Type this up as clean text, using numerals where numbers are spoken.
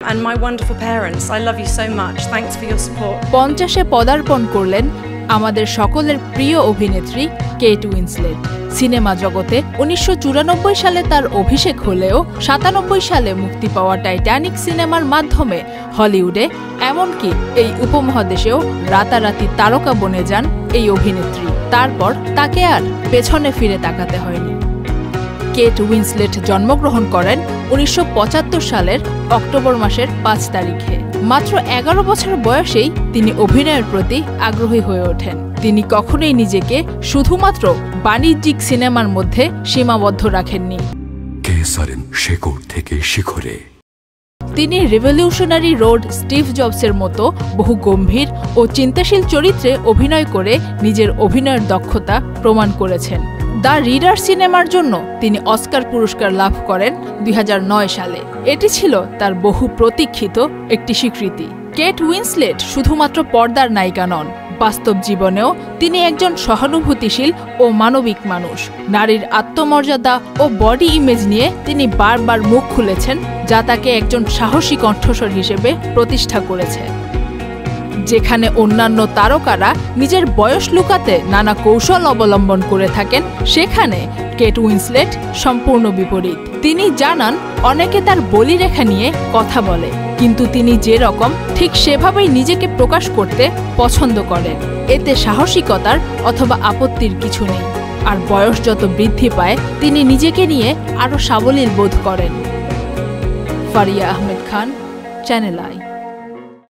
and my wonderful parents. I love you so much. Thanks for your support. 50-এ পদার্পণ করলেন আমাদের সকলের প্রিয় অভিনেত্রী কেট উইন্সলেট। সিনেমা জগতে 1994 সালে তার অভিষেক হলেও 97 সালে মুক্তি পাওয়া টাইটানিক সিনেমার মাধ্যমে হলিউডে এমনকি এই উপমহাদেশেও রাতারাতি তারকা বনে যান এই অভিনেত্রী। তারপর তাকে আর পেছনে ফিরে তাকাতে হয়নি। কেট উইন্সলেট জন্মগ্রহণ করেন 1975 সালের অক্টোবর মাসের 5 তারিখে। মাত্র 11 বছর বয়সেই তিনি অভিনয়ের প্রতি আগ্রহী হয়ে ওঠেন। তিনি কখনোই নিজেকে শুধুমাত্র বাণিজ্যিক সিনেমার মধ্যে সীমাবদ্ধ রাখেননি। শেকড় থেকে শিখরে তিনি রেভলিউশনারি রোড, স্টিভ জবসের মতো বহু গম্ভীর ও চিন্তাশীল চরিত্রে অভিনয় করে নিজের অভিনয়ের দক্ষতা প্রমাণ করেছেন। দ্য রিডার সিনেমার জন্য তিনি অস্কার পুরস্কার লাভ করেন 2009 সালে। এটি ছিল তার বহু প্রতীক্ষিত একটি স্বীকৃতি। কেট উইন্সলেট শুধুমাত্র পর্দার নায়িকা নন, বাস্তব জীবনেও তিনি একজন সহানুভূতিশীল ও মানবিক মানুষ। নারীর আত্মমর্যাদা ও বডি ইমেজ নিয়ে তিনি বারবার মুখ খুলেছেন, যা তাকে একজন সাহসী কণ্ঠস্বর হিসেবে প্রতিষ্ঠা করেছে। যেখানে অন্যান্য তারকারা নিজের বয়স লুকাতে নানা কৌশল অবলম্বন করে থাকেন, সেখানে কেট উইন্সলেট সম্পূর্ণ বিপরীত। তিনি জানান অনেকে তার বলিরেখা নিয়ে কথা বলে, কিন্তু তিনি যে রকম ঠিক সেভাবেই নিজেকে প্রকাশ করতে পছন্দ করেন। এতে সাহসিকতার অথবা আপত্তির কিছু নেই। আর বয়স যত বৃদ্ধি পায়, তিনি নিজেকে নিয়ে আরও সাবলীল বোধ করেন। Faria Ahmed Khan, channel I.